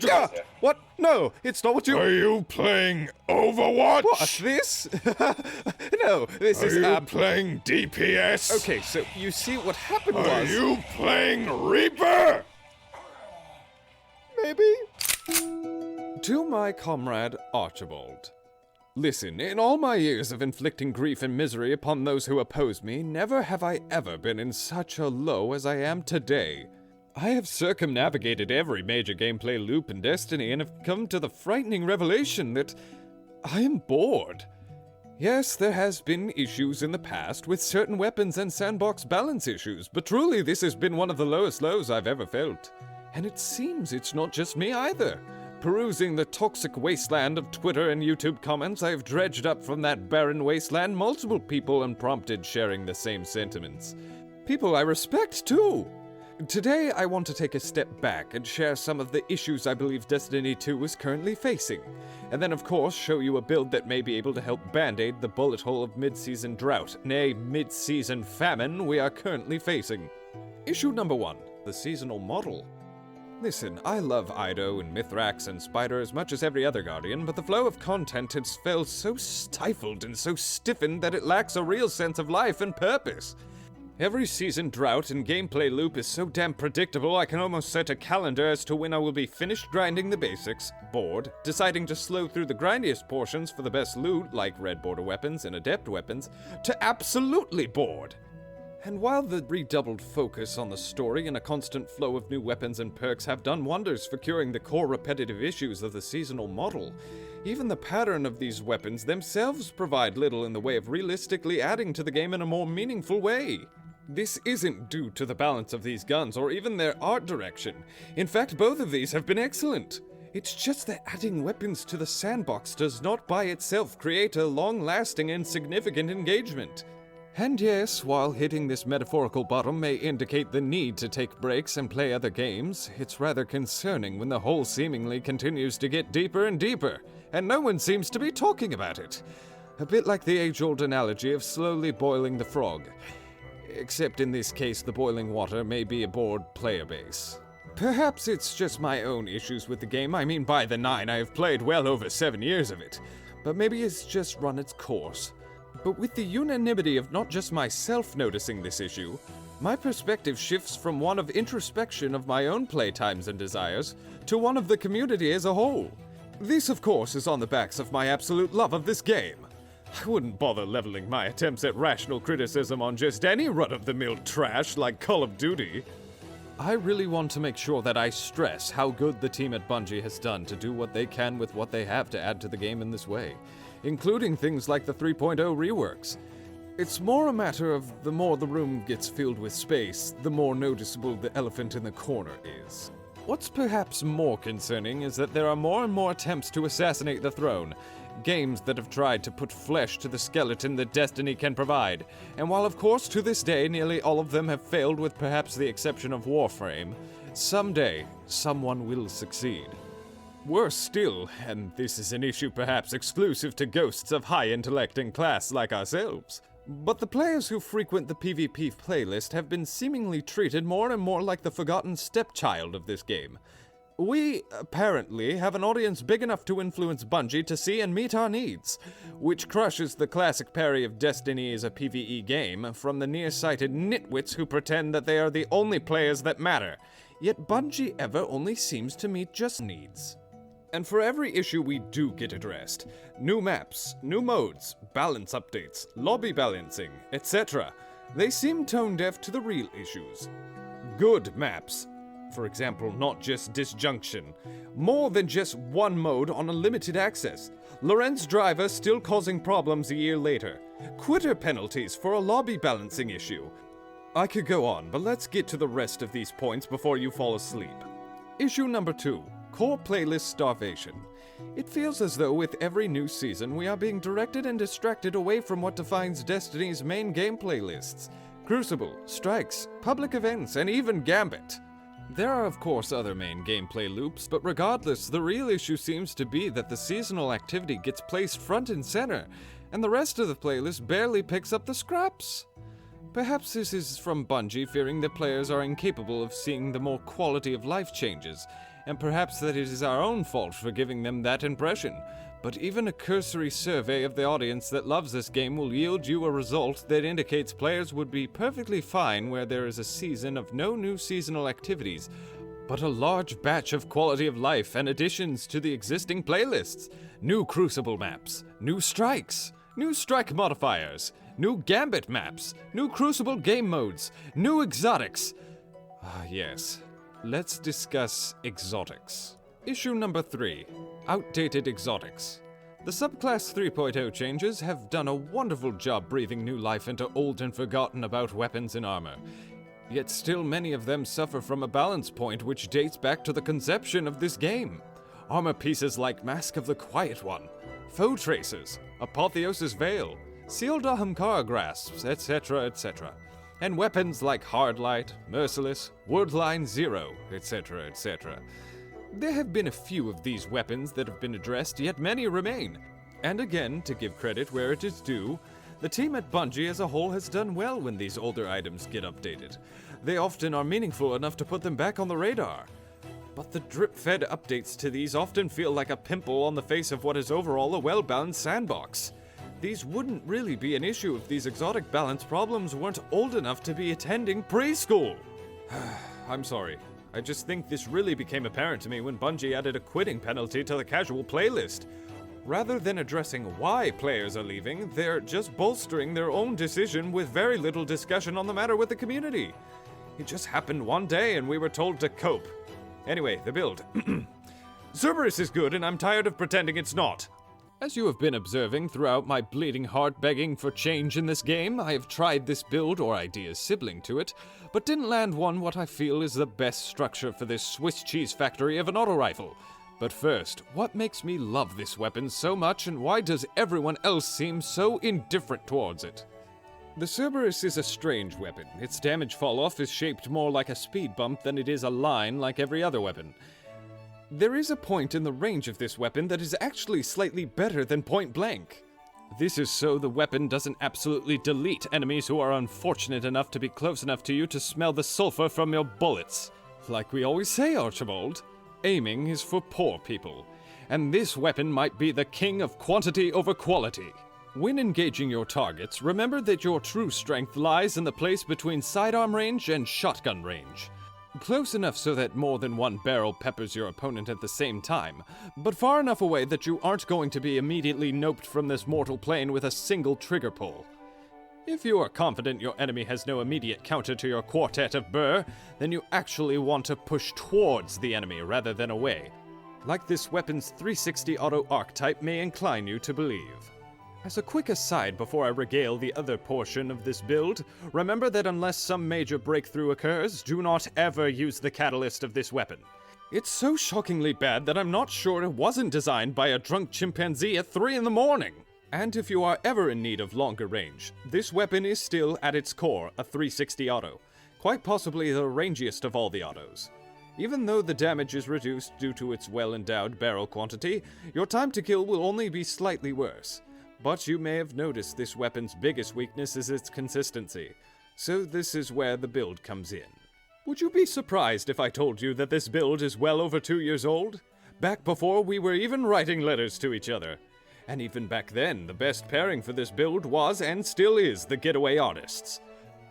Yeah! What? No, it's not what you... Are you playing Overwatch? What, this? No, this Are is, you playing DPS? Okay, so you see what happened Are was... you playing Reaper? Maybe? To my comrade Archibald. Listen, in all my years of inflicting grief and misery upon those who oppose me, never have I ever been in such a low as I am today. I have circumnavigated every major gameplay loop in Destiny and have come to the frightening revelation that I am bored. Yes, there has been issues in the past with certain weapons and sandbox balance issues, but truly this has been one of the lowest lows I've ever felt. And it seems it's not just me either. Perusing the toxic wasteland of Twitter and YouTube comments, I have dredged up from that barren wasteland multiple people unprompted sharing the same sentiments. People I respect too. Today, I want to take a step back and share some of the issues I believe Destiny 2 is currently facing, and then of course show you a build that may be able to help band-aid the bullet hole of mid-season drought, nay, mid-season famine we are currently facing. Issue number 1, the seasonal model. Listen, I love Ido and Mithrax and Spider as much as every other Guardian, but the flow of content has felt so stifled and so stiffened that it lacks a real sense of life and purpose. Every season drought and gameplay loop is so damn predictable I can almost set a calendar as to when I will be finished grinding the basics, bored, deciding to slow through the grindiest portions for the best loot, like red border weapons and adept weapons, to absolutely bored. And while the redoubled focus on the story and a constant flow of new weapons and perks have done wonders for curing the core repetitive issues of the seasonal model, even the pattern of these weapons themselves provide little in the way of realistically adding to the game in a more meaningful way. This isn't due to the balance of these guns or even their art direction. In fact, both of these have been excellent. It's just that adding weapons to the sandbox does not by itself create a long-lasting and significant engagement. And yes, while hitting this metaphorical bottom may indicate the need to take breaks and play other games, it's rather concerning when the hole seemingly continues to get deeper and deeper, and no one seems to be talking about it. A bit like the age-old analogy of slowly boiling the frog. Except in this case, the boiling water may be a bored player base. Perhaps it's just my own issues with the game. I mean, by the 9, I have played well over 7 years of it. But maybe it's just run its course. But with the unanimity of not just myself noticing this issue, my perspective shifts from one of introspection of my own playtimes and desires to one of the community as a whole. This, of course, is on the backs of my absolute love of this game. I wouldn't bother leveling my attempts at rational criticism on just any run-of-the-mill trash like Call of Duty. I really want to make sure that I stress how good the team at Bungie has done to do what they can with what they have to add to the game in this way, including things like the 3.0 reworks. It's more a matter of the more the room gets filled with space, the more noticeable the elephant in the corner is. What's perhaps more concerning is that there are more and more attempts to assassinate the throne, games that have tried to put flesh to the skeleton that Destiny can provide, and while of course to this day nearly all of them have failed with perhaps the exception of Warframe, someday someone will succeed. Worse still, and this is an issue perhaps exclusive to ghosts of high intellect and class like ourselves, but the players who frequent the PvP playlist have been seemingly treated more and more like the forgotten stepchild of this game. We, apparently, have an audience big enough to influence Bungie to see and meet our needs, which crushes the classic parry of Destiny as a PvE game from the nearsighted nitwits who pretend that they are the only players that matter, yet Bungie ever only seems to meet just needs. And for every issue we do get addressed, new maps, new modes, balance updates, lobby balancing, etc., they seem tone-deaf to the real issues. Good maps. For example, not just disjunction. More than just one mode on a limited access. Lorenz Driver still causing problems a year later. Quitter penalties for a lobby balancing issue. I could go on, but let's get to the rest of these points before you fall asleep. Issue number 2. Core playlist starvation. It feels as though with every new season we are being directed and distracted away from what defines Destiny's main gameplay lists. Crucible, Strikes, public events, and even Gambit. There are of course other main gameplay loops, but regardless, the real issue seems to be that the seasonal activity gets placed front and center, and the rest of the playlist barely picks up the scraps. Perhaps this is from Bungie fearing that players are incapable of seeing the more quality of life changes, and perhaps that it is our own fault for giving them that impression. But even a cursory survey of the audience that loves this game will yield you a result that indicates players would be perfectly fine where there is a season of no new seasonal activities, but a large batch of quality of life and additions to the existing playlists. New Crucible maps, new strikes, new strike modifiers, new Gambit maps, new Crucible game modes, new exotics. Ah, yes. Let's discuss exotics. Issue number 3. Outdated exotics. The subclass 3.0 changes have done a wonderful job breathing new life into old and forgotten about weapons and armor. Yet still many of them suffer from a balance point which dates back to the conception of this game. Armor pieces like Mask of the Quiet One, Foe Tracers, Apotheosis Veil, Sealed Ahamkara Grasps, etc., etc. And weapons like Hardlight, Merciless, Wordline Zero, etc., etc. There have been a few of these weapons that have been addressed, yet many remain. And again, to give credit where it is due, the team at Bungie as a whole has done well when these older items get updated. They often are meaningful enough to put them back on the radar. But the drip-fed updates to these often feel like a pimple on the face of what is overall a well-balanced sandbox. These wouldn't really be an issue if these exotic balance problems weren't old enough to be attending preschool. I'm sorry. I just think this really became apparent to me when Bungie added a quitting penalty to the casual playlist. Rather than addressing why players are leaving, they're just bolstering their own decision with very little discussion on the matter with the community. It just happened one day and we were told to cope. Anyway, the build. Cerberus is good and I'm tired of pretending it's not. As you have been observing throughout my bleeding heart begging for change in this game, I have tried this build or ideas sibling to it, but didn't land one what I feel is the best structure for this Swiss cheese factory of an auto rifle. But first, what makes me love this weapon so much and why does everyone else seem so indifferent towards it? The Cerberus is a strange weapon. Its damage fall-off is shaped more like a speed bump than it is a line like every other weapon. There is a point in the range of this weapon that is actually slightly better than point blank. This is so the weapon doesn't absolutely delete enemies who are unfortunate enough to be close enough to you to smell the sulfur from your bullets. Like we always say, Archibald, aiming is for poor people, and this weapon might be the king of quantity over quality. When engaging your targets, remember that your true strength lies in the place between sidearm range and shotgun range. Close enough so that more than one barrel peppers your opponent at the same time, but far enough away that you aren't going to be immediately noped from this mortal plane with a single trigger pull. If you are confident your enemy has no immediate counter to your quartet of burr, then you actually want to push towards the enemy rather than away, like this weapon's 360 auto archetype may incline you to believe. As a quick aside before I regale the other portion of this build, remember that unless some major breakthrough occurs, do not ever use the catalyst of this weapon. It's so shockingly bad that I'm not sure it wasn't designed by a drunk chimpanzee at 3 in the morning. And if you are ever in need of longer range, this weapon is still, at its core, a 360 auto, quite possibly the rangiest of all the autos. Even though the damage is reduced due to its well-endowed barrel quantity, your time to kill will only be slightly worse. But you may have noticed this weapon's biggest weakness is its consistency, so this is where the build comes in. Would you be surprised if I told you that this build is well over 2 years old? Back before we were even writing letters to each other. And even back then, the best pairing for this build was, and still is, the Getaway Artists.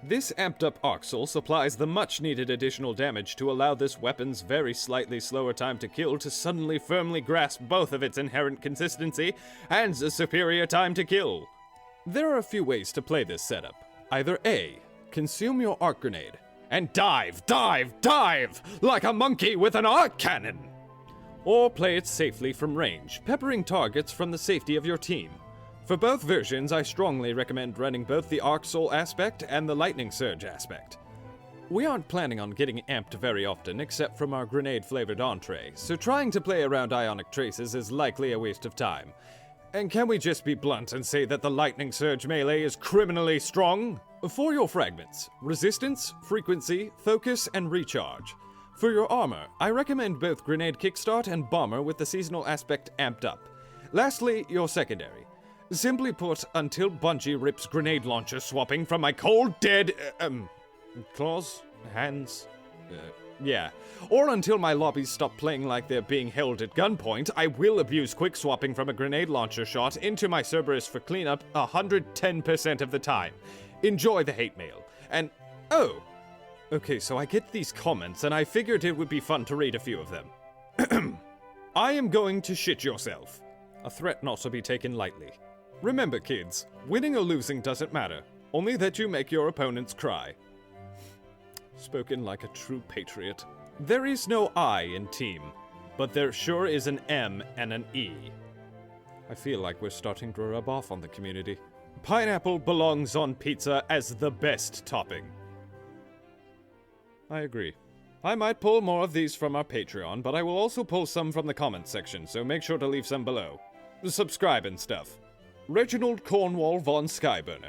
This amped-up Arxel supplies the much-needed additional damage to allow this weapon's very slightly slower time to kill to suddenly firmly grasp both of its inherent consistency and a superior time to kill. There are a few ways to play this setup. Either A, consume your arc grenade, and dive, dive, dive, like a monkey with an arc cannon! Or play it safely from range, peppering targets from the safety of your team. For both versions, I strongly recommend running both the Arc Soul aspect and the Lightning Surge aspect. We aren't planning on getting amped very often except from our grenade-flavored entree, so trying to play around Ionic Traces is likely a waste of time. And can we just be blunt and say that the Lightning Surge melee is criminally strong? For your fragments, resistance, frequency, focus, and recharge. For your armor, I recommend both Grenade Kickstart and Bomber with the seasonal aspect amped up. Lastly, your secondary. Simply put, until Bungie rips grenade launcher swapping from my cold dead, claws, hands, Yeah. Or until my lobbies stop playing like they're being held at gunpoint, I will abuse quick swapping from a grenade launcher shot into my Cerberus for cleanup 110% of the time. Enjoy the hate mail. And, oh! Okay, so I get these comments, and I figured it would be fun to read a few of them. I am going to shit yourself. A threat not to be taken lightly. Remember, kids, winning or losing doesn't matter. Only that you make your opponents cry. Spoken like a true patriot. There is no I in team, but there sure is an M and an E. I feel like we're starting to rub off on the community. Pineapple belongs on pizza as the best topping. I agree. I might pull more of these from our Patreon, but I will also pull some from the comments section, so make sure to leave some below. Subscribe and stuff. Reginald Cornwall von Skyburner.